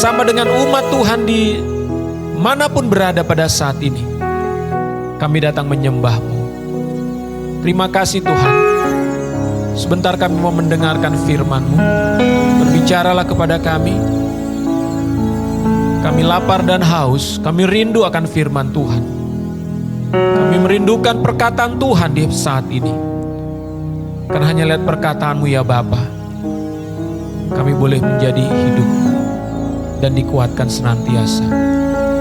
bersama dengan umat Tuhan di manapun berada pada saat ini. Kami datang menyembah-Mu. Terima kasih Tuhan. Sebentar kami mau mendengarkan firman-Mu. Berbicaralah kepada kami. Kami lapar dan haus, kami rindu akan firman Tuhan. Kami merindukan perkataan Tuhan di saat ini. Karena hanya lihat perkataan-Mu ya Bapa, kami boleh menjadi hidup dan dikuatkan senantiasa.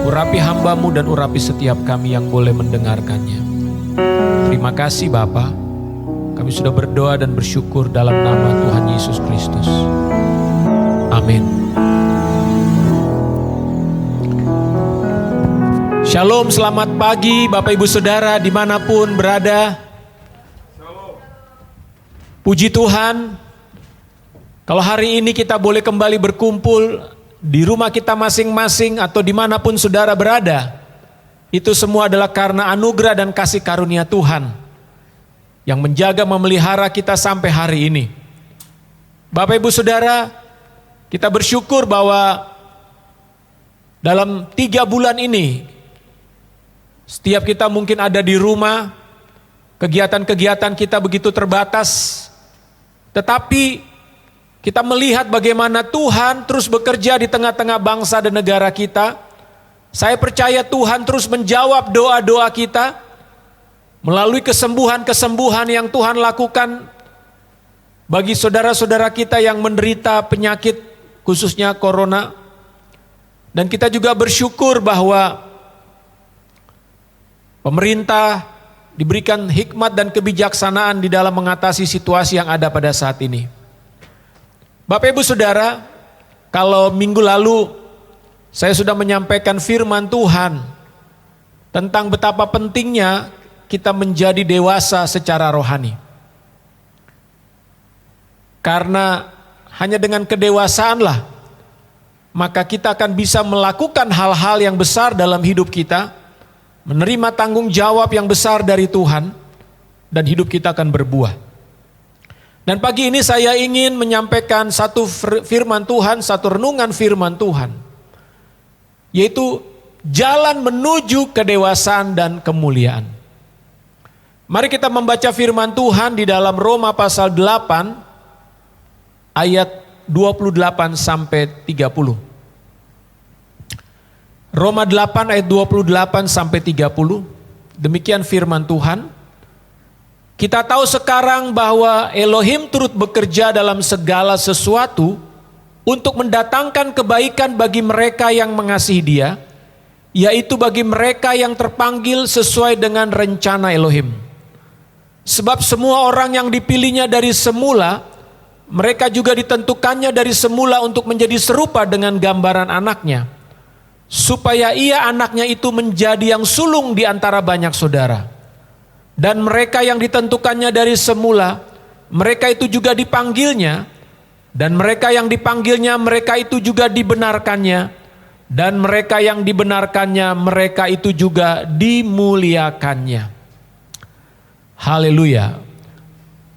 Urapi hamba-Mu dan urapi setiap kami yang boleh mendengarkannya. Terima kasih Bapa. Kami sudah berdoa dan bersyukur dalam nama Tuhan Yesus Kristus. Amin. Shalom, selamat pagi Bapak Ibu Saudara dimanapun berada. Puji Tuhan, kalau hari ini kita boleh kembali berkumpul di rumah kita masing-masing atau dimanapun saudara berada, itu semua adalah karena anugerah dan kasih karunia Tuhan yang menjaga memelihara kita sampai hari ini. Bapak Ibu Saudara, kita bersyukur bahwa dalam 3 bulan ini, setiap kita mungkin ada di rumah, kegiatan-kegiatan kita begitu terbatas, tetapi kita melihat bagaimana Tuhan terus bekerja di tengah-tengah bangsa dan negara kita. Saya percaya Tuhan terus menjawab doa-doa kita melalui kesembuhan-kesembuhan yang Tuhan lakukan bagi saudara-saudara kita yang menderita penyakit khususnya corona. Dan kita juga bersyukur bahwa pemerintah diberikan hikmat dan kebijaksanaan di dalam mengatasi situasi yang ada pada saat ini. Bapak Ibu Saudara, kalau minggu lalu saya sudah menyampaikan firman Tuhan tentang betapa pentingnya kita menjadi dewasa secara rohani. Karena hanya dengan kedewasaanlah maka kita akan bisa melakukan hal-hal yang besar dalam hidup kita, menerima tanggung jawab yang besar dari Tuhan, dan hidup kita akan berbuah. Dan pagi ini saya ingin menyampaikan satu firman Tuhan, satu renungan firman Tuhan, yaitu jalan menuju kedewasaan dan kemuliaan. Mari kita membaca firman Tuhan di dalam Roma pasal 8 ayat 28 sampai 30. Roma 8 ayat 28 sampai 30. Demikian firman Tuhan. Kita tahu sekarang bahwa Elohim turut bekerja dalam segala sesuatu untuk mendatangkan kebaikan bagi mereka yang mengasihi Dia, yaitu bagi mereka yang terpanggil sesuai dengan rencana Elohim. Sebab semua orang yang dipilihnya dari semula, mereka juga ditentukannya dari semula untuk menjadi serupa dengan gambaran anaknya, supaya ia anaknya itu menjadi yang sulung di antara banyak saudara. Dan mereka yang ditentukannya dari semula, mereka itu juga dipanggilnya. Dan mereka yang dipanggilnya, mereka itu juga dibenarkannya. Dan mereka yang dibenarkannya, mereka itu juga dimuliakannya. Haleluya.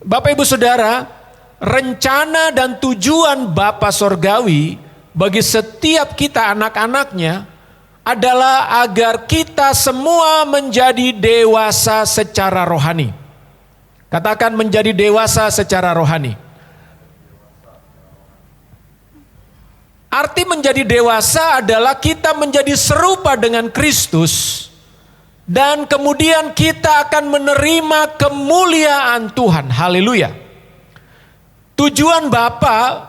Bapak Ibu Saudara, rencana dan tujuan Bapa Sorgawi bagi setiap kita anak-anaknya adalah agar kita semua menjadi dewasa secara rohani. Katakan menjadi dewasa secara rohani. Arti menjadi dewasa adalah kita menjadi serupa dengan Kristus, dan kemudian kita akan menerima kemuliaan Tuhan. Haleluya. Tujuan Bapa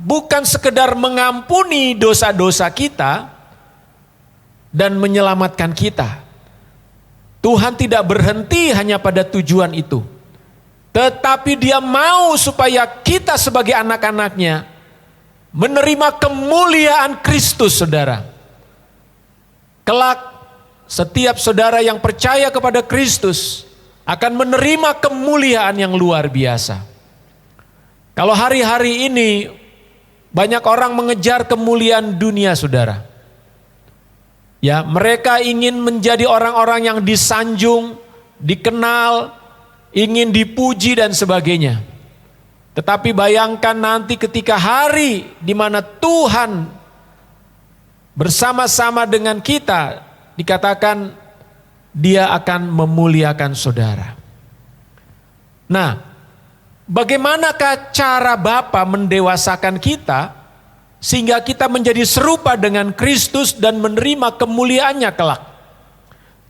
bukan sekedar mengampuni dosa-dosa kita dan menyelamatkan kita. Tuhan tidak berhenti hanya pada tujuan itu, tetapi Dia mau supaya kita sebagai anak-anaknya menerima kemuliaan Kristus, saudara. Kelak setiap saudara yang percaya kepada Kristus akan menerima kemuliaan yang luar biasa. Kalau hari-hari ini banyak orang mengejar kemuliaan dunia, saudara. Ya, mereka ingin menjadi orang-orang yang disanjung, dikenal, ingin dipuji dan sebagainya. Tetapi bayangkan nanti ketika hari di mana Tuhan bersama-sama dengan kita, dikatakan dia akan memuliakan saudara. Nah, bagaimanakah cara Bapa mendewasakan kita sehingga kita menjadi serupa dengan Kristus dan menerima kemuliaannya kelak?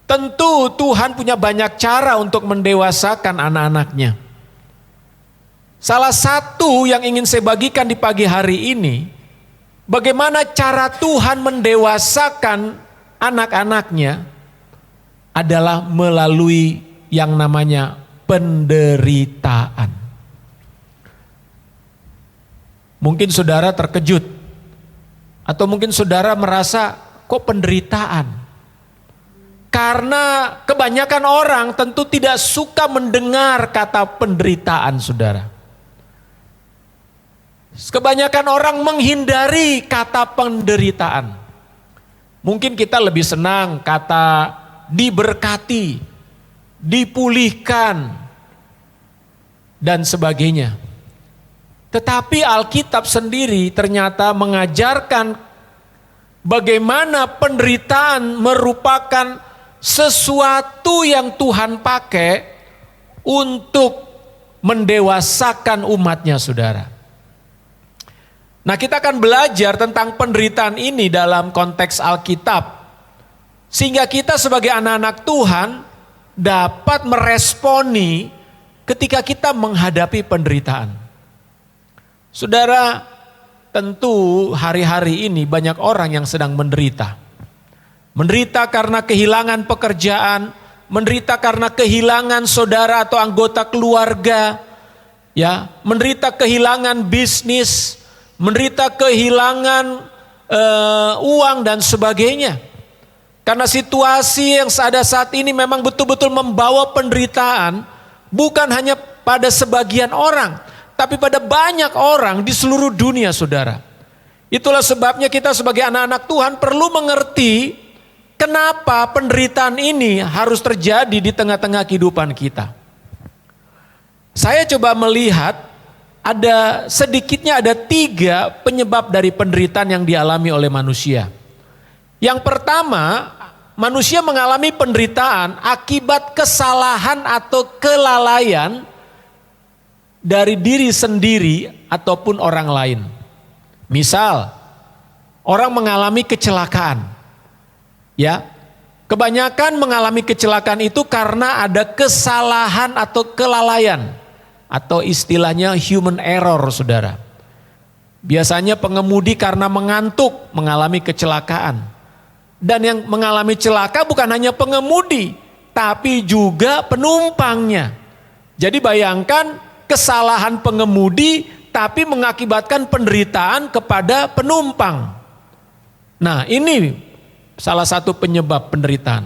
Tentu Tuhan punya banyak cara untuk mendewasakan anak-anaknya. Salah satu yang ingin saya bagikan di pagi hari ini, bagaimana cara Tuhan mendewasakan anak-anaknya adalah melalui yang namanya penderitaan. Mungkin saudara terkejut, atau mungkin saudara merasa, kok penderitaan? Karena kebanyakan orang tentu tidak suka mendengar kata penderitaan, saudara. Kebanyakan orang menghindari kata penderitaan. Mungkin kita lebih senang kata diberkati, dipulihkan, dan sebagainya. Tetapi Alkitab sendiri ternyata mengajarkan bagaimana penderitaan merupakan sesuatu yang Tuhan pakai untuk mendewasakan umatnya, saudara. Nah, kita akan belajar tentang penderitaan ini dalam konteks Alkitab, sehingga kita sebagai anak-anak Tuhan dapat meresponi ketika kita menghadapi penderitaan. Saudara, tentu hari-hari ini banyak orang yang sedang menderita. Menderita karena kehilangan pekerjaan, menderita karena kehilangan saudara atau anggota keluarga, ya, menderita kehilangan bisnis, menderita kehilangan uang dan sebagainya. Karena situasi yang ada saat ini memang betul-betul membawa penderitaan, bukan hanya pada sebagian orang, tapi pada banyak orang di seluruh dunia, saudara. Itulah sebabnya kita sebagai anak-anak Tuhan perlu mengerti kenapa penderitaan ini harus terjadi di tengah-tengah kehidupan kita. Saya coba melihat sedikitnya ada 3 penyebab dari penderitaan yang dialami oleh manusia. Yang pertama, manusia mengalami penderitaan akibat kesalahan atau kelalaian dari diri sendiri ataupun orang lain. Misal, orang mengalami kecelakaan. Ya, kebanyakan mengalami kecelakaan itu karena ada kesalahan atau kelalaian, atau istilahnya human error, saudara. Biasanya pengemudi karena mengantuk mengalami kecelakaan. Dan yang mengalami celaka bukan hanya pengemudi, tapi juga penumpangnya. Jadi bayangkan kesalahan pengemudi tapi mengakibatkan penderitaan kepada penumpang. Nah, ini salah satu penyebab penderitaan.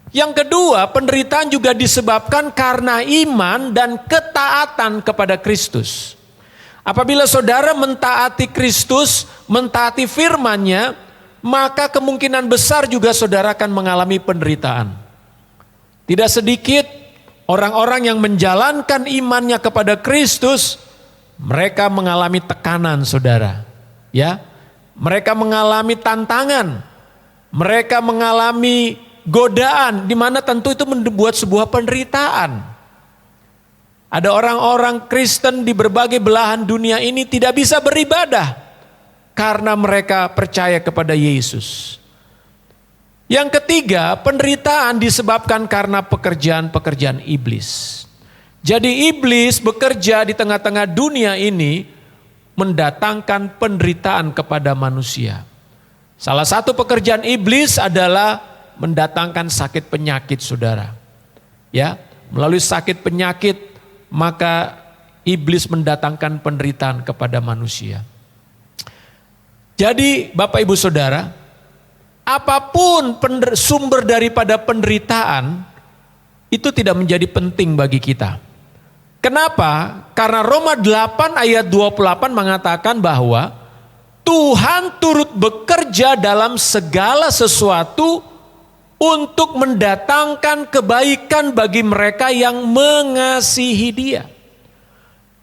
Yang kedua, penderitaan juga disebabkan karena iman dan ketaatan kepada Kristus. Apabila saudara mentaati Kristus, mentaati firman-Nya, maka kemungkinan besar juga saudara akan mengalami penderitaan. Tidak sedikit orang-orang yang menjalankan imannya kepada Kristus, mereka mengalami tekanan, saudara. Ya, mereka mengalami tantangan, mereka mengalami godaan, di mana tentu itu membuat sebuah penderitaan. Ada orang-orang Kristen di berbagai belahan dunia ini tidak bisa beribadah karena mereka percaya kepada Yesus. Yang ketiga, penderitaan disebabkan karena pekerjaan-pekerjaan iblis. Jadi iblis bekerja di tengah-tengah dunia ini mendatangkan penderitaan kepada manusia. Salah satu pekerjaan iblis adalah mendatangkan sakit penyakit, saudara. Ya, melalui sakit penyakit maka iblis mendatangkan penderitaan kepada manusia. Jadi Bapak Ibu Saudara, apapun sumber daripada penderitaan itu tidak menjadi penting bagi kita. Kenapa? Karena Roma 8 ayat 28 mengatakan bahwa Tuhan turut bekerja dalam segala sesuatu untuk mendatangkan kebaikan bagi mereka yang mengasihi Dia.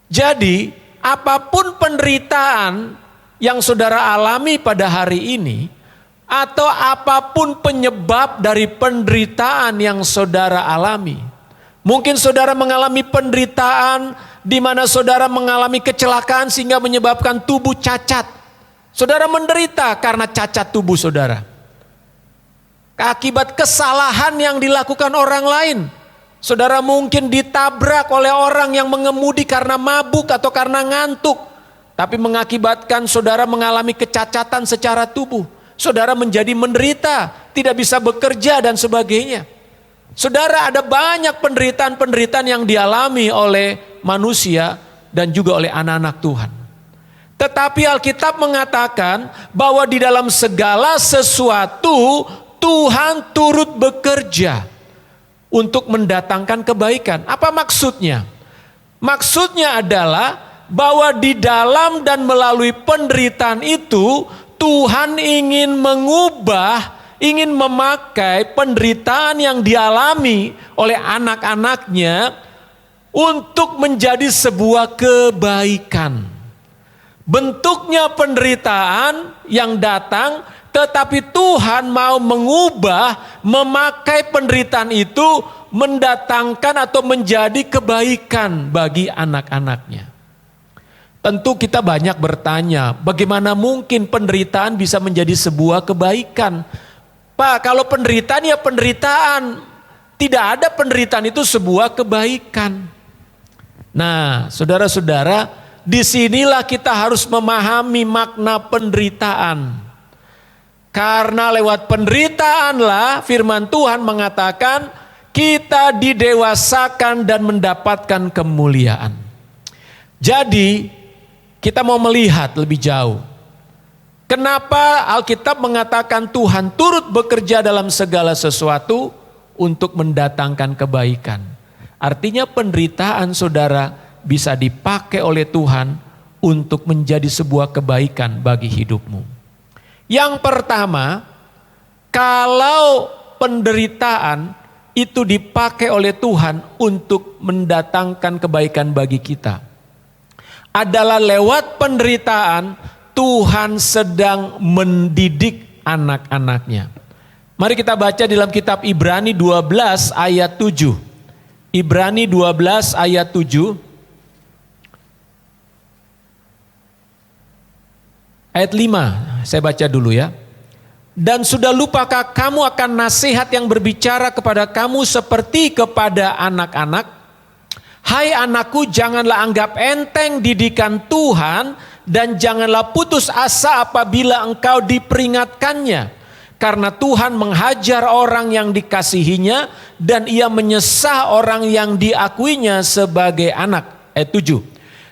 Jadi, apapun penderitaan yang saudara alami pada hari ini, atau apapun penyebab dari penderitaan yang saudara alami. Mungkin saudara mengalami penderitaan di mana saudara mengalami kecelakaan sehingga menyebabkan tubuh cacat. Saudara menderita karena cacat tubuh saudara. Akibat kesalahan yang dilakukan orang lain. Saudara mungkin ditabrak oleh orang yang mengemudi karena mabuk atau karena ngantuk. Tapi mengakibatkan saudara mengalami kecacatan secara tubuh. Saudara menjadi menderita, tidak bisa bekerja dan sebagainya. Saudara, ada banyak penderitaan-penderitaan yang dialami oleh manusia dan juga oleh anak-anak Tuhan. Tetapi Alkitab mengatakan bahwa di dalam segala sesuatu Tuhan turut bekerja untuk mendatangkan kebaikan. Apa maksudnya? Maksudnya adalah bahwa di dalam dan melalui penderitaan itu Tuhan ingin mengubah, ingin memakai penderitaan yang dialami oleh anak-anaknya untuk menjadi sebuah kebaikan. Bentuknya penderitaan yang datang, tetapi Tuhan mau mengubah, memakai penderitaan itu mendatangkan atau menjadi kebaikan bagi anak-anaknya. Tentu kita banyak bertanya, bagaimana mungkin penderitaan bisa menjadi sebuah kebaikan? Pak, kalau penderitaan ya penderitaan. Tidak ada penderitaan itu sebuah kebaikan. Nah, saudara-saudara, disinilah kita harus memahami makna penderitaan. Karena lewat penderitaanlah firman Tuhan mengatakan kita didewasakan dan mendapatkan kemuliaan. Jadi, kita mau melihat lebih jauh. Kenapa Alkitab mengatakan Tuhan turut bekerja dalam segala sesuatu untuk mendatangkan kebaikan. Artinya penderitaan saudara bisa dipakai oleh Tuhan untuk menjadi sebuah kebaikan bagi hidupmu. Yang pertama, kalau penderitaan itu dipakai oleh Tuhan untuk mendatangkan kebaikan bagi kita, adalah lewat penderitaan Tuhan sedang mendidik anak-anaknya. Mari kita baca dalam kitab Ibrani 12 ayat 7. Ibrani 12 ayat 7. Ayat 5 saya baca dulu ya. Dan sudah lupakah kamu akan nasihat yang berbicara kepada kamu seperti kepada anak-anak? Hai anakku, janganlah anggap enteng didikan Tuhan dan janganlah putus asa apabila engkau diperingatkannya. Karena Tuhan menghajar orang yang dikasihinya dan ia menyesah orang yang diakuinya sebagai anak. Ayat 7.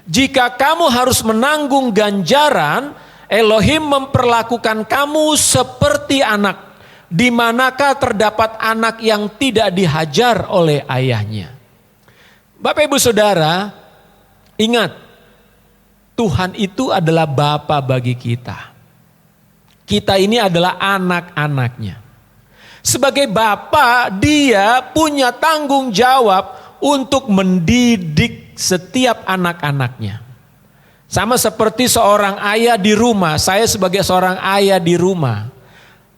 Jika kamu harus menanggung ganjaran, Elohim memperlakukan kamu seperti anak. Di manakah terdapat anak yang tidak dihajar oleh ayahnya? Bapak Ibu Saudara, ingat, Tuhan itu adalah Bapa bagi kita. Kita ini adalah anak-anaknya. Sebagai Bapa, Dia punya tanggung jawab untuk mendidik setiap anak-anaknya. Sama seperti seorang ayah di rumah, saya sebagai seorang ayah di rumah.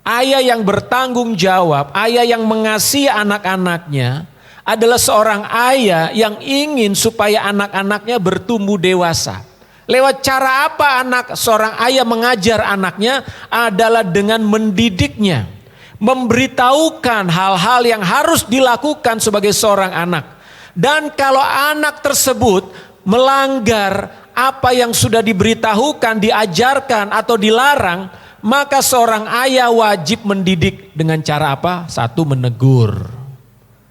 Ayah yang bertanggung jawab, ayah yang mengasihi anak-anaknya, adalah seorang ayah yang ingin supaya anak-anaknya bertumbuh dewasa. Lewat cara apa seorang ayah mengajar anaknya? Adalah dengan mendidiknya. Memberitahukan hal-hal yang harus dilakukan sebagai seorang anak. Dan kalau anak tersebut melanggar apa yang sudah diberitahukan, diajarkan atau dilarang, maka seorang ayah wajib mendidik dengan cara apa? Satu, menegur.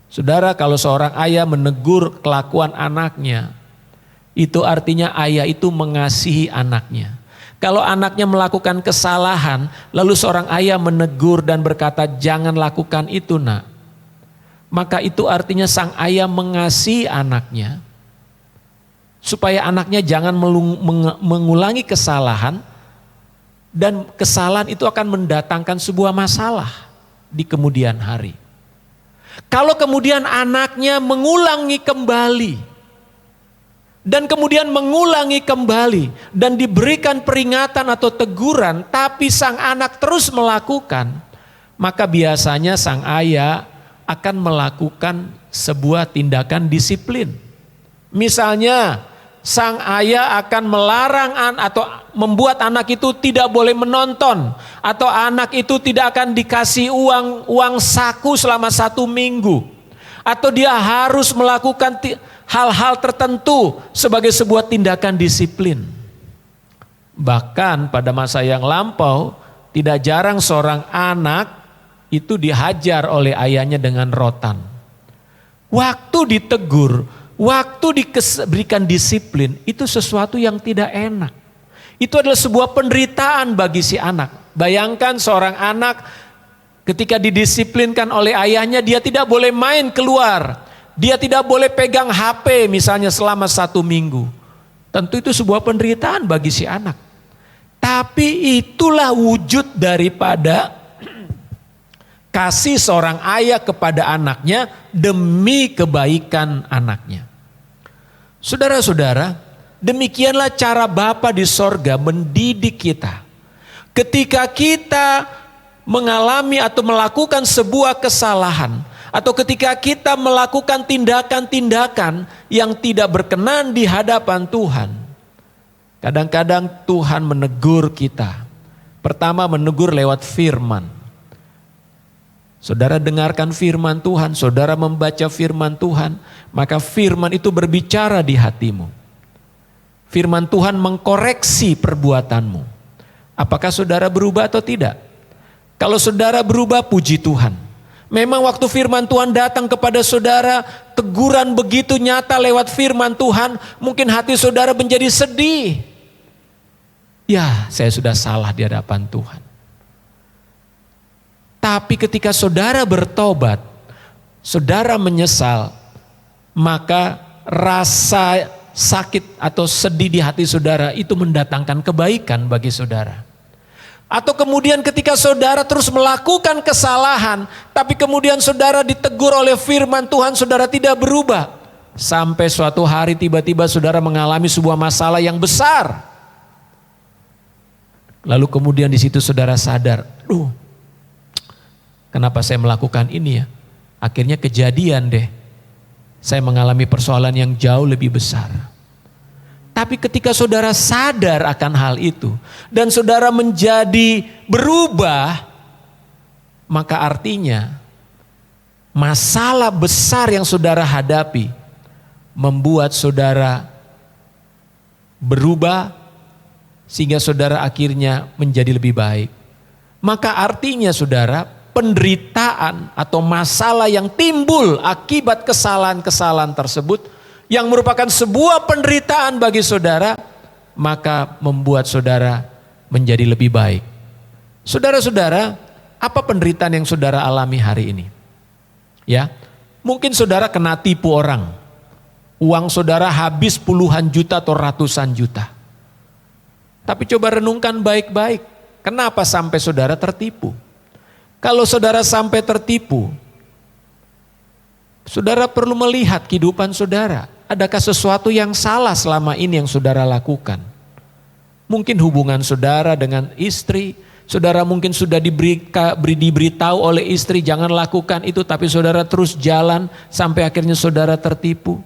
Saudara, kalau seorang ayah menegur kelakuan anaknya, itu artinya ayah itu mengasihi anaknya. Kalau anaknya melakukan kesalahan, lalu seorang ayah menegur dan berkata, jangan lakukan itu nak. Maka itu artinya sang ayah mengasihi anaknya, supaya anaknya jangan mengulangi kesalahan, dan kesalahan itu akan mendatangkan sebuah masalah di kemudian hari. Kalau kemudian anaknya mengulangi kembali dan kemudian mengulangi kembali dan diberikan peringatan atau teguran, tapi sang anak terus melakukan, maka biasanya sang ayah akan melakukan sebuah tindakan disiplin. Misalnya, sang ayah akan melarang atau membuat anak itu tidak boleh menonton, atau anak itu tidak akan dikasih uang saku selama 1 minggu, atau dia harus melakukan hal-hal tertentu sebagai sebuah tindakan disiplin. Bahkan pada masa yang lampau, tidak jarang seorang anak itu dihajar oleh ayahnya dengan rotan. Waktu ditegur, waktu diberikan disiplin, itu sesuatu yang tidak enak. Itu adalah sebuah penderitaan bagi si anak. Bayangkan seorang anak ketika didisiplinkan oleh ayahnya, dia tidak boleh main keluar. Dia tidak boleh pegang HP misalnya selama 1 minggu. Tentu itu sebuah penderitaan bagi si anak. Tapi itulah wujud daripada kasih seorang ayah kepada anaknya demi kebaikan anaknya. Saudara-saudara, demikianlah cara Bapa di sorga mendidik kita. Ketika kita mengalami atau melakukan sebuah kesalahan, atau ketika kita melakukan tindakan-tindakan yang tidak berkenan di hadapan Tuhan, kadang-kadang Tuhan menegur kita. Pertama, menegur lewat firman. Saudara dengarkan firman Tuhan, saudara membaca firman Tuhan, maka firman itu berbicara di hatimu. Firman Tuhan mengkoreksi perbuatanmu. Apakah saudara berubah atau tidak? Kalau saudara berubah, puji Tuhan. Memang waktu firman Tuhan datang kepada saudara, teguran begitu nyata lewat firman Tuhan, mungkin hati saudara menjadi sedih. Ya, saya sudah salah di hadapan Tuhan. Tapi ketika saudara bertobat, saudara menyesal, maka rasa sakit atau sedih di hati saudara itu mendatangkan kebaikan bagi saudara. Atau kemudian ketika saudara terus melakukan kesalahan, tapi kemudian saudara ditegur oleh firman Tuhan, saudara tidak berubah. Sampai suatu hari tiba-tiba saudara mengalami sebuah masalah yang besar. Lalu kemudian di situ saudara sadar, kenapa saya melakukan ini ya? Akhirnya kejadian deh, saya mengalami persoalan yang jauh lebih besar. Tapi ketika saudara sadar akan hal itu dan saudara menjadi berubah, maka artinya masalah besar yang saudara hadapi membuat saudara berubah sehingga saudara akhirnya menjadi lebih baik. Maka artinya saudara, penderitaan atau masalah yang timbul akibat kesalahan-kesalahan tersebut yang merupakan sebuah penderitaan bagi saudara, maka membuat saudara menjadi lebih baik. Saudara-saudara, apa penderitaan yang saudara alami hari ini? Ya, mungkin saudara kena tipu orang. Uang saudara habis puluhan juta atau ratusan juta. Tapi coba renungkan baik-baik, kenapa sampai saudara tertipu? Kalau saudara sampai tertipu, saudara perlu melihat kehidupan saudara. Adakah sesuatu yang salah selama ini yang saudara lakukan? Mungkin hubungan saudara dengan istri, saudara mungkin sudah diberitahu oleh istri jangan lakukan itu, tapi saudara terus jalan sampai akhirnya saudara tertipu.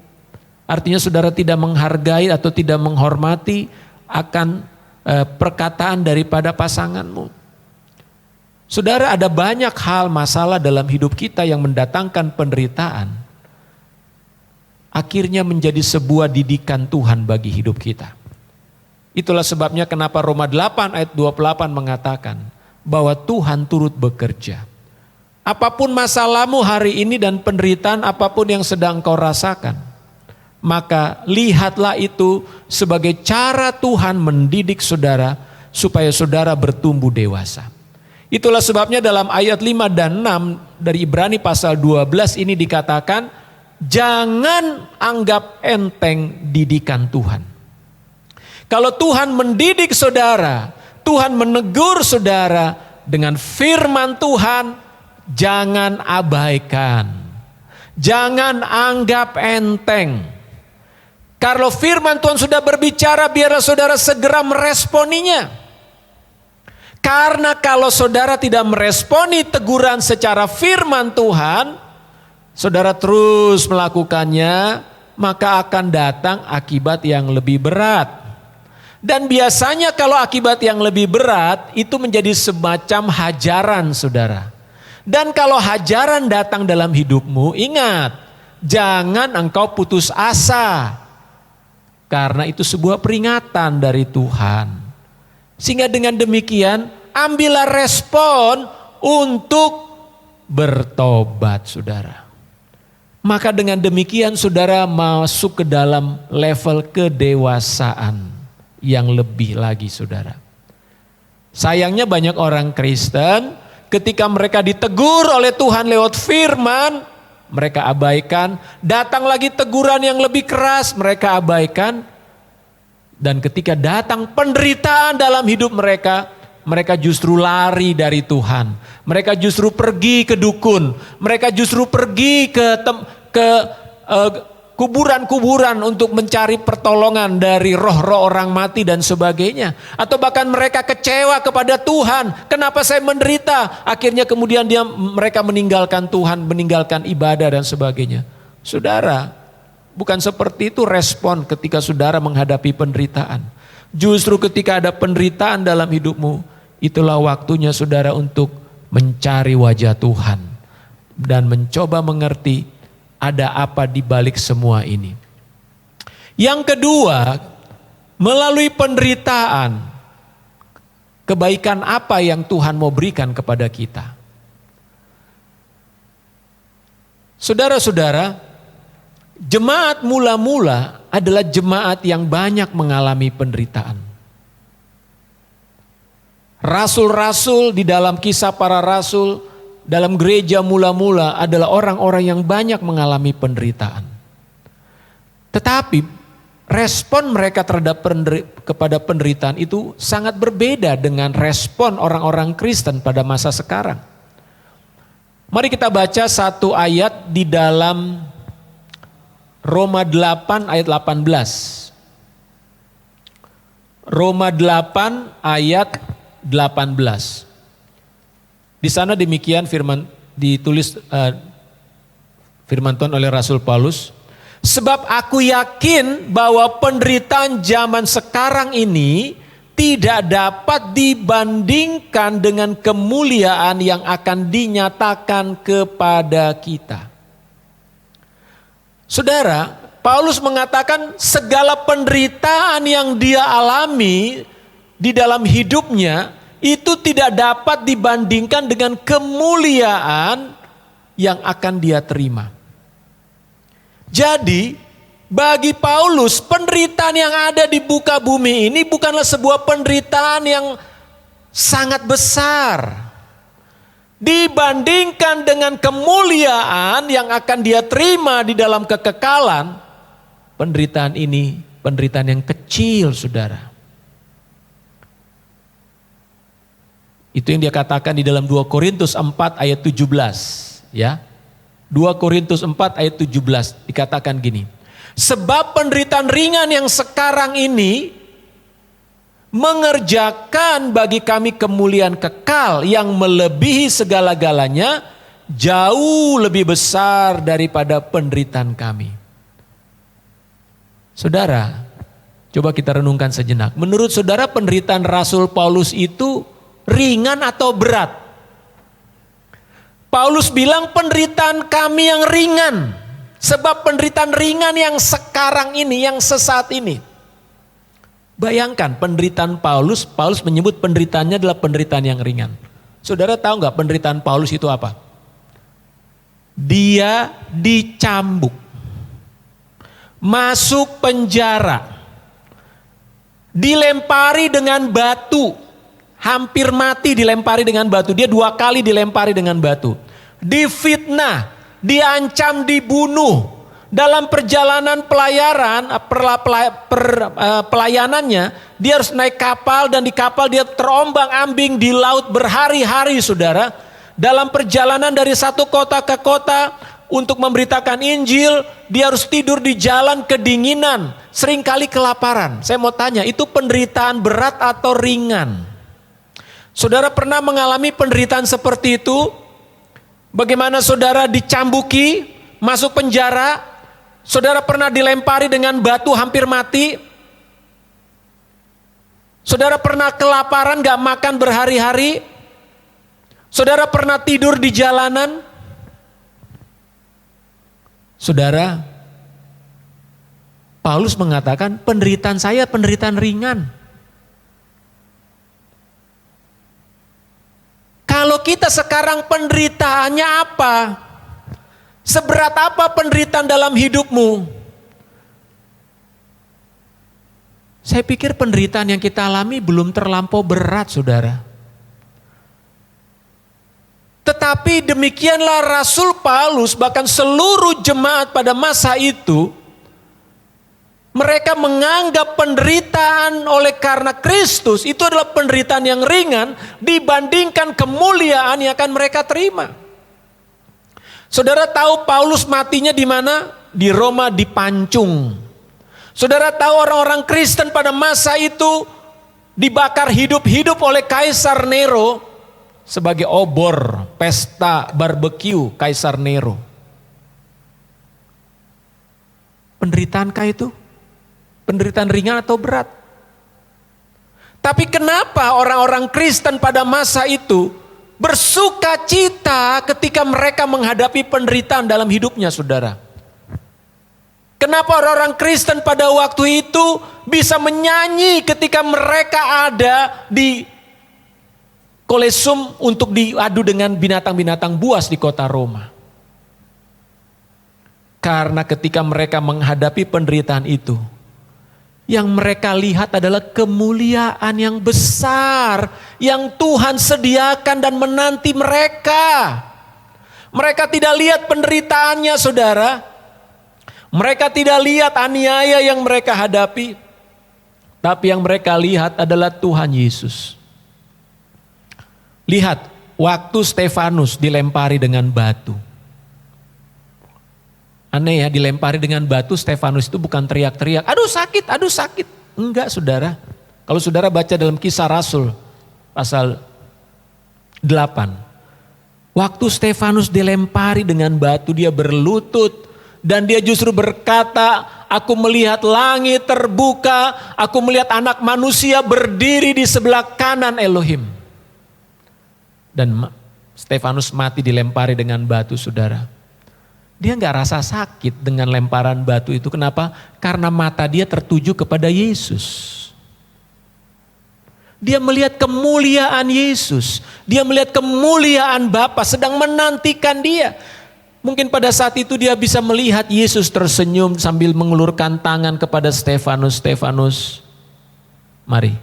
Artinya saudara tidak menghargai atau tidak menghormati akan perkataan daripada pasanganmu. Saudara, ada banyak hal masalah dalam hidup kita yang mendatangkan penderitaan. Akhirnya menjadi sebuah didikan Tuhan bagi hidup kita. Itulah sebabnya kenapa Roma 8 ayat 28 mengatakan bahwa Tuhan turut bekerja. Apapun masalahmu hari ini dan penderitaan apapun yang sedang kau rasakan, maka lihatlah itu sebagai cara Tuhan mendidik saudara supaya saudara bertumbuh dewasa. Itulah sebabnya dalam ayat 5 dan 6 dari Ibrani pasal 12 ini dikatakan, jangan anggap enteng didikan Tuhan. Kalau Tuhan mendidik saudara, Tuhan menegur saudara dengan firman Tuhan, jangan abaikan. Jangan anggap enteng. Kalau firman Tuhan sudah berbicara, biarlah saudara segera meresponinya. Karena kalau saudara tidak meresponi teguran secara firman Tuhan, saudara terus melakukannya, maka akan datang akibat yang lebih berat. Dan biasanya kalau akibat yang lebih berat itu menjadi semacam hajaran, saudara. Dan kalau hajaran datang dalam hidupmu, ingat, jangan engkau putus asa. Karena itu sebuah peringatan dari Tuhan. Sehingga dengan demikian, ambillah respon untuk bertobat, saudara. Maka dengan demikian saudara masuk ke dalam level kedewasaan yang lebih lagi, saudara. Sayangnya banyak orang Kristen ketika mereka ditegur oleh Tuhan lewat firman, mereka abaikan. Datang lagi teguran yang lebih keras, mereka abaikan. Dan ketika datang penderitaan dalam hidup mereka, mereka justru lari dari Tuhan. Mereka justru pergi ke dukun. Mereka justru pergi ke kuburan-kuburan untuk mencari pertolongan dari roh-roh orang mati dan sebagainya. Atau bahkan mereka kecewa kepada Tuhan. Kenapa saya menderita? Akhirnya kemudian mereka meninggalkan Tuhan, meninggalkan ibadah dan sebagainya. Saudara, bukan seperti itu respon ketika saudara menghadapi penderitaan. Justru ketika ada penderitaan dalam hidupmu, itulah waktunya saudara untuk mencari wajah Tuhan dan mencoba mengerti ada apa di balik semua ini. Yang kedua, melalui penderitaan, kebaikan apa yang Tuhan mau berikan kepada kita? Saudara-saudara, jemaat mula-mula adalah jemaat yang banyak mengalami penderitaan. Rasul-rasul di dalam kisah para rasul, dalam gereja mula-mula adalah orang-orang yang banyak mengalami penderitaan. Tetapi respon mereka terhadap kepada penderitaan itu sangat berbeda dengan respon orang-orang Kristen pada masa sekarang. Mari kita baca satu ayat di dalam Roma 8 ayat 18. Roma 8 ayat 18. Di sana demikian firman ditulis firman Tuhan oleh Rasul Paulus. Sebab aku yakin bahwa penderitaan zaman sekarang ini tidak dapat dibandingkan dengan kemuliaan yang akan dinyatakan kepada kita. Saudara, Paulus mengatakan segala penderitaan yang dia alami di dalam hidupnya itu tidak dapat dibandingkan dengan kemuliaan yang akan dia terima. Jadi bagi Paulus penderitaan yang ada di muka bumi ini bukanlah sebuah penderitaan yang sangat besar dibandingkan dengan kemuliaan yang akan dia terima di dalam kekekalan. Penderitaan ini penderitaan yang kecil, saudara. Itu yang dia katakan di dalam 2 Korintus 4 ayat 17. Ya. 2 Korintus 4 ayat 17 dikatakan gini. Sebab penderitaan ringan yang sekarang ini mengerjakan bagi kami kemuliaan kekal yang melebihi segala-galanya, jauh lebih besar daripada penderitaan kami. Saudara, coba kita renungkan sejenak. Menurut saudara penderitaan Rasul Paulus itu ringan atau berat? Paulus bilang penderitaan kami yang ringan. Sebab penderitaan ringan yang sekarang ini, yang sesaat ini. Bayangkan penderitaan Paulus menyebut penderitaannya adalah penderitaan yang ringan. Saudara tahu nggak penderitaan Paulus itu apa? Dia dicambuk, masuk penjara, dilempari dengan batu. Hampir mati dilempari dengan batu. Dia 2 kali dilempari dengan batu. Difitnah, diancam dibunuh. Dalam perjalanan pelayanannya, dia harus naik kapal dan di kapal dia terombang-ambing di laut berhari-hari, saudara. Dalam perjalanan dari satu kota ke kota, untuk memberitakan Injil, dia harus tidur di jalan kedinginan, seringkali kelaparan. Saya mau tanya, itu penderitaan berat atau ringan? Saudara pernah mengalami penderitaan seperti itu? Bagaimana saudara dicambuki, masuk penjara? Saudara pernah dilempari dengan batu hampir mati? Saudara pernah kelaparan gak makan berhari-hari? Saudara pernah tidur di jalanan? Saudara, Paulus mengatakan penderitaan saya penderitaan ringan. Kalau kita sekarang penderitaannya apa? Seberat apa penderitaan dalam hidupmu? Saya pikir penderitaan yang kita alami belum terlampau berat, saudara. Tetapi demikianlah Rasul Paulus, bahkan seluruh jemaat pada masa itu, mereka menganggap penderitaan oleh karena Kristus itu adalah penderitaan yang ringan dibandingkan kemuliaan yang akan mereka terima. Saudara tahu Paulus matinya di mana? Di Roma dipancung. Saudara tahu orang-orang Kristen pada masa itu dibakar hidup-hidup oleh Kaisar Nero sebagai obor pesta barbeque Kaisar Nero. Penderitaankah itu? Penderitaan ringan atau berat? Tapi kenapa orang-orang Kristen pada masa itu bersuka cita ketika mereka menghadapi penderitaan dalam hidupnya, saudara? Kenapa orang-orang Kristen pada waktu itu bisa menyanyi ketika mereka ada di Kolosseum untuk diadu dengan binatang-binatang buas di kota Roma? Karena ketika mereka menghadapi penderitaan itu, yang mereka lihat adalah kemuliaan yang besar yang Tuhan sediakan dan menanti mereka. Mereka tidak lihat penderitaannya, saudara. Mereka tidak lihat aniaya yang mereka hadapi. Tapi yang mereka lihat adalah Tuhan Yesus. Lihat, waktu Stefanus dilempari dengan batu. Aneh ya, dilempari dengan batu, Stefanus itu bukan teriak-teriak, aduh sakit. Enggak, saudara. Kalau saudara baca dalam Kisah Rasul pasal 8. Waktu Stefanus dilempari dengan batu, dia berlutut. Dan dia justru berkata, aku melihat langit terbuka, aku melihat anak manusia berdiri di sebelah kanan Elohim. Dan Stefanus mati dilempari dengan batu, saudara. Dia gak rasa sakit dengan lemparan batu itu. Kenapa? Karena mata dia tertuju kepada Yesus. Dia melihat kemuliaan Yesus. Dia melihat kemuliaan Bapa sedang menantikan dia. Mungkin pada saat itu dia bisa melihat Yesus tersenyum sambil mengulurkan tangan kepada Stefanus. Stefanus, mari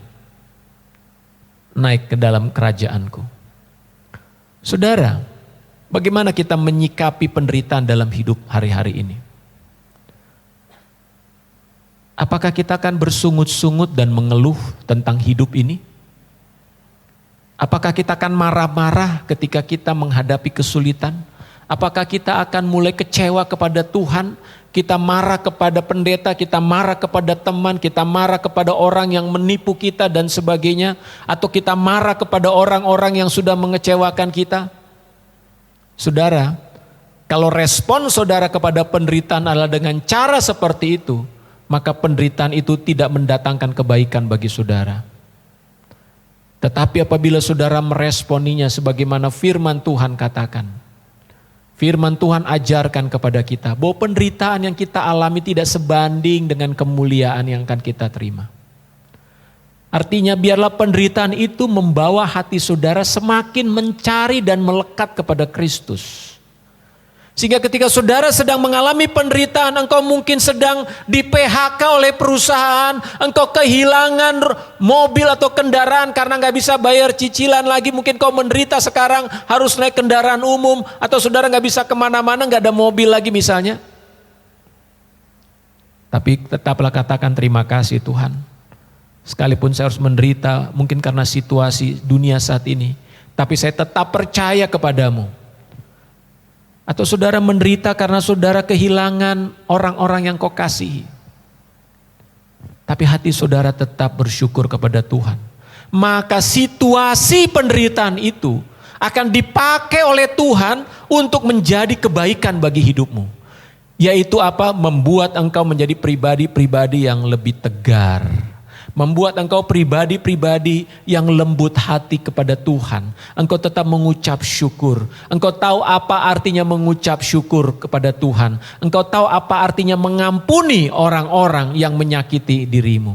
naik ke dalam kerajaanku. Saudara, bagaimana kita menyikapi penderitaan dalam hidup hari-hari ini? Apakah kita akan bersungut-sungut dan mengeluh tentang hidup ini? Apakah kita akan marah-marah ketika kita menghadapi kesulitan? Apakah kita akan mulai kecewa kepada Tuhan? Kita marah kepada pendeta, kita marah kepada teman, kita marah kepada orang yang menipu kita dan sebagainya. Atau kita marah kepada orang-orang yang sudah mengecewakan kita? Saudara, kalau respon saudara kepada penderitaan adalah dengan cara seperti itu, maka penderitaan itu tidak mendatangkan kebaikan bagi saudara. Tetapi apabila saudara meresponinya sebagaimana firman Tuhan katakan, firman Tuhan ajarkan kepada kita bahwa penderitaan yang kita alami tidak sebanding dengan kemuliaan yang akan kita terima. Artinya biarlah penderitaan itu membawa hati saudara semakin mencari dan melekat kepada Kristus. Sehingga ketika saudara sedang mengalami penderitaan, engkau mungkin sedang di PHK oleh perusahaan, engkau kehilangan mobil atau kendaraan karena gak bisa bayar cicilan lagi, mungkin kau menderita sekarang harus naik kendaraan umum, atau saudara gak bisa kemana-mana, gak ada mobil lagi misalnya. Tapi tetaplah katakan terima kasih Tuhan. Sekalipun saya harus menderita mungkin karena situasi dunia saat ini, tapi saya tetap percaya kepadamu. Atau saudara menderita karena saudara kehilangan orang-orang yang kau kasihi. Tapi hati saudara tetap bersyukur kepada Tuhan. Maka situasi penderitaan itu akan dipakai oleh Tuhan untuk menjadi kebaikan bagi hidupmu. Yaitu apa? Membuat engkau menjadi pribadi-pribadi yang lebih tegar. Membuat engkau pribadi-pribadi yang lembut hati kepada Tuhan. Engkau tetap mengucap syukur. Engkau tahu apa artinya mengucap syukur kepada Tuhan. Engkau tahu apa artinya mengampuni orang-orang yang menyakiti dirimu.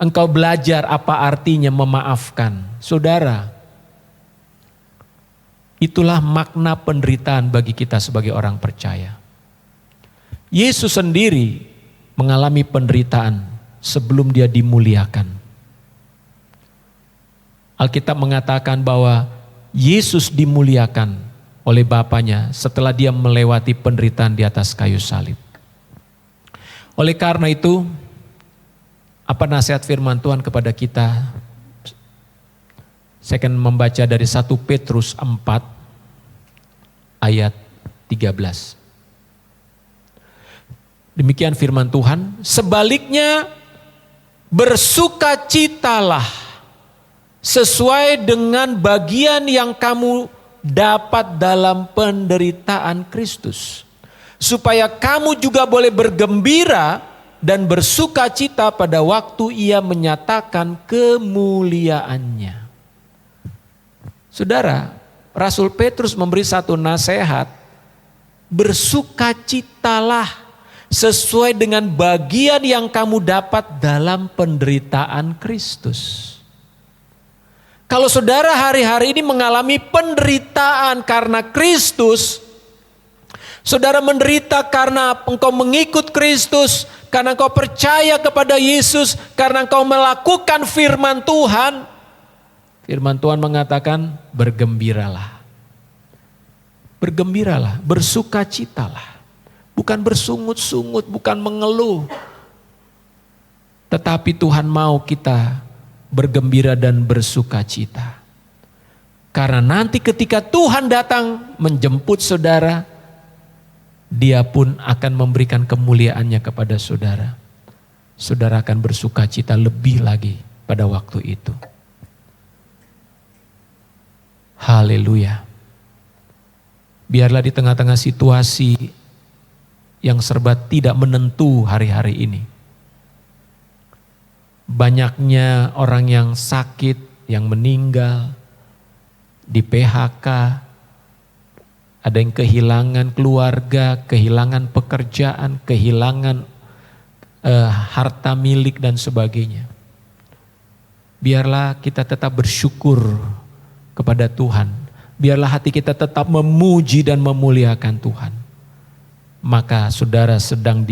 Engkau belajar apa artinya memaafkan. Saudara, itulah makna penderitaan bagi kita sebagai orang percaya. Yesus sendiri mengalami penderitaan sebelum dia dimuliakan. Alkitab mengatakan bahwa Yesus dimuliakan oleh Bapanya setelah dia melewati penderitaan di atas kayu salib. Oleh karena itu, apa nasihat firman Tuhan kepada kita? Saya akan membaca dari 1 Petrus 4 ayat 13. Demikian firman Tuhan, sebaliknya bersukacitalah sesuai dengan bagian yang kamu dapat dalam penderitaan Kristus. Supaya kamu juga boleh bergembira dan bersukacita pada waktu ia menyatakan kemuliaannya. Saudara, Rasul Petrus memberi satu nasihat, bersukacitalah sesuai dengan bagian yang kamu dapat dalam penderitaan Kristus. Kalau saudara hari-hari ini mengalami penderitaan karena Kristus, saudara menderita karena engkau mengikut Kristus, karena engkau percaya kepada Yesus, karena engkau melakukan firman Tuhan. Firman Tuhan mengatakan bergembiralah. Bergembiralah, bersukacitalah. Bukan bersungut-sungut, bukan mengeluh. Tetapi Tuhan mau kita bergembira dan bersukacita. Karena nanti ketika Tuhan datang menjemput saudara, Dia pun akan memberikan kemuliaannya kepada saudara. Saudara akan bersukacita lebih lagi pada waktu itu. Haleluya. Biarlah di tengah-tengah situasi yang serba tidak menentu hari-hari ini. Banyaknya orang yang sakit, yang meninggal, di PHK, ada yang kehilangan keluarga, kehilangan pekerjaan, kehilangan harta milik dan sebagainya. Biarlah kita tetap bersyukur kepada Tuhan. Biarlah hati kita tetap memuji dan memuliakan Tuhan. Maka saudara sedang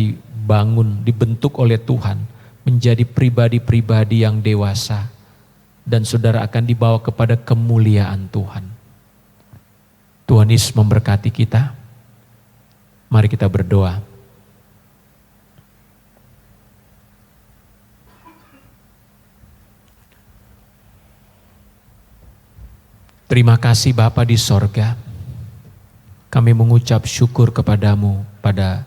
dibentuk oleh Tuhan menjadi pribadi-pribadi yang dewasa. Dan saudara akan dibawa kepada kemuliaan Tuhan. Tuhan Yesus memberkati kita. Mari kita berdoa. Terima kasih Bapa di sorga. Kami mengucap syukur kepadamu pada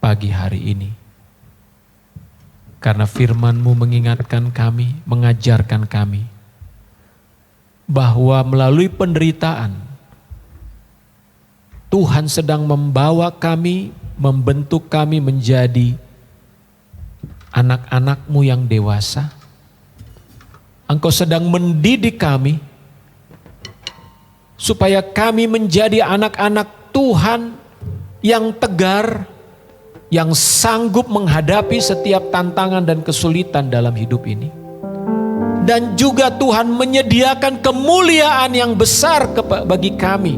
pagi hari ini. Karena firman-Mu mengingatkan kami, mengajarkan kami. Bahwa melalui penderitaan, Tuhan sedang membawa kami, membentuk kami menjadi anak-anak-Mu yang dewasa. Engkau sedang mendidik kami, supaya kami menjadi anak-anak Tuhan yang tegar, yang sanggup menghadapi setiap tantangan dan kesulitan dalam hidup ini. Dan juga Tuhan menyediakan kemuliaan yang besar bagi kami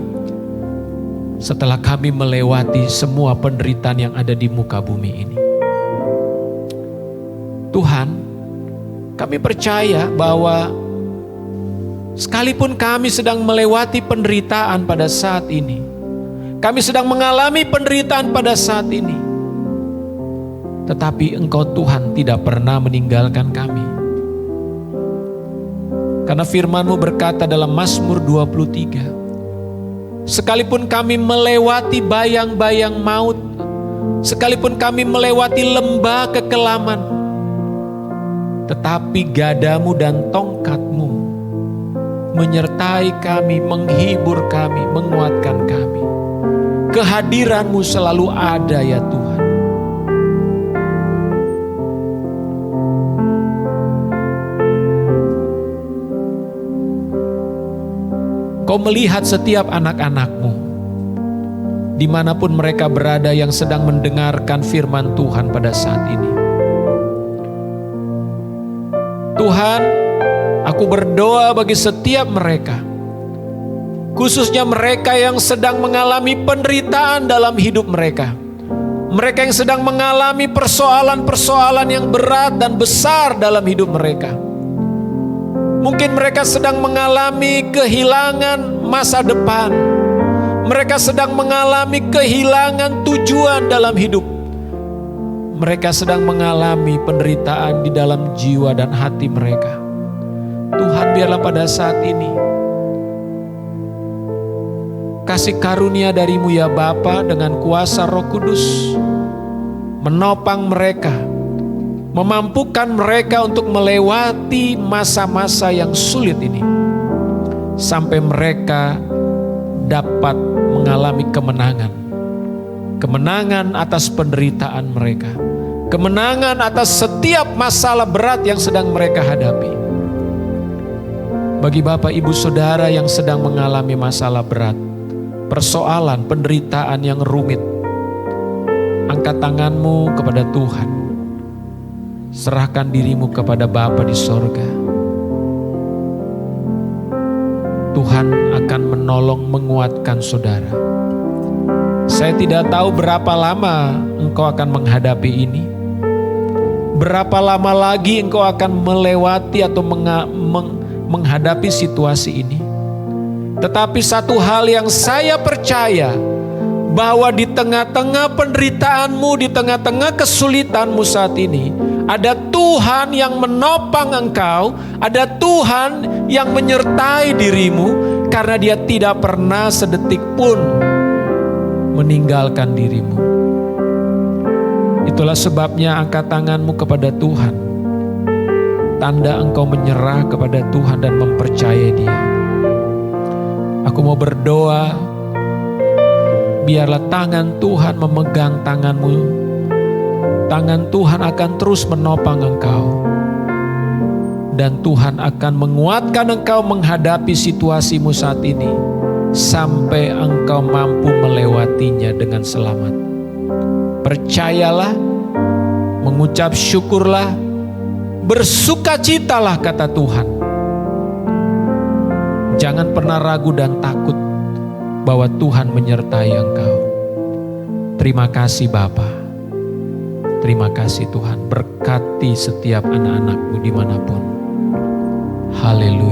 setelah kami melewati semua penderitaan yang ada di muka bumi ini. Tuhan, kami percaya bahwa sekalipun kami sedang melewati penderitaan pada saat ini, kami sedang mengalami penderitaan pada saat ini, tetapi Engkau Tuhan tidak pernah meninggalkan kami. Karena firman-Mu berkata dalam Mazmur 23, sekalipun kami melewati bayang-bayang maut, sekalipun kami melewati lembah kekelaman, tetapi gadamu dan tongkatmu menyertai kami, menghibur kami, menguatkan kami. Kehadiranmu selalu ada ya Tuhan. Kau melihat setiap anak-anak-Mu, dimanapun mereka berada yang sedang mendengarkan firman Tuhan pada saat ini. Tuhan, aku berdoa bagi setiap mereka, khususnya mereka yang sedang mengalami penderitaan dalam hidup mereka. Mereka yang sedang mengalami persoalan-persoalan yang berat dan besar dalam hidup mereka. Mungkin mereka sedang mengalami kehilangan masa depan. Mereka sedang mengalami kehilangan tujuan dalam hidup. Mereka sedang mengalami penderitaan di dalam jiwa dan hati mereka. Tuhan, biarlah pada saat ini kasih karunia dari-Mu ya Bapa, dengan kuasa Roh Kudus menopang mereka, memampukan mereka untuk melewati masa-masa yang sulit ini, sampai mereka dapat mengalami kemenangan. Kemenangan atas penderitaan mereka, kemenangan atas setiap masalah berat yang sedang mereka hadapi. Bagi Bapak Ibu Saudara yang sedang mengalami masalah berat, persoalan, penderitaan yang rumit, angkat tanganmu kepada Tuhan. Serahkan dirimu kepada Bapa di sorga. Tuhan akan menolong, menguatkan saudara. Saya tidak tahu berapa lama engkau akan menghadapi ini. Berapa lama lagi engkau akan melewati atau menghadapi situasi ini. Tetapi satu hal yang saya percaya, bahwa di tengah-tengah penderitaanmu, di tengah-tengah kesulitanmu saat ini, ada Tuhan yang menopang engkau, ada Tuhan yang menyertai dirimu, karena Dia tidak pernah sedetik pun meninggalkan dirimu. Itulah sebabnya angkat tanganmu kepada Tuhan, tanda engkau menyerah kepada Tuhan dan mempercayai Dia. Aku mau berdoa, biarlah tangan Tuhan memegang tanganmu. Tangan Tuhan akan terus menopang engkau. Dan Tuhan akan menguatkan engkau menghadapi situasimu saat ini, sampai engkau mampu melewatinya dengan selamat. Percayalah, mengucap syukurlah, bersukacitalah kata Tuhan. Jangan pernah ragu dan takut bahwa Tuhan menyertai engkau. Terima kasih Bapa. Terima kasih Tuhan, berkati setiap anak-anak-Mu dimanapun. Haleluya.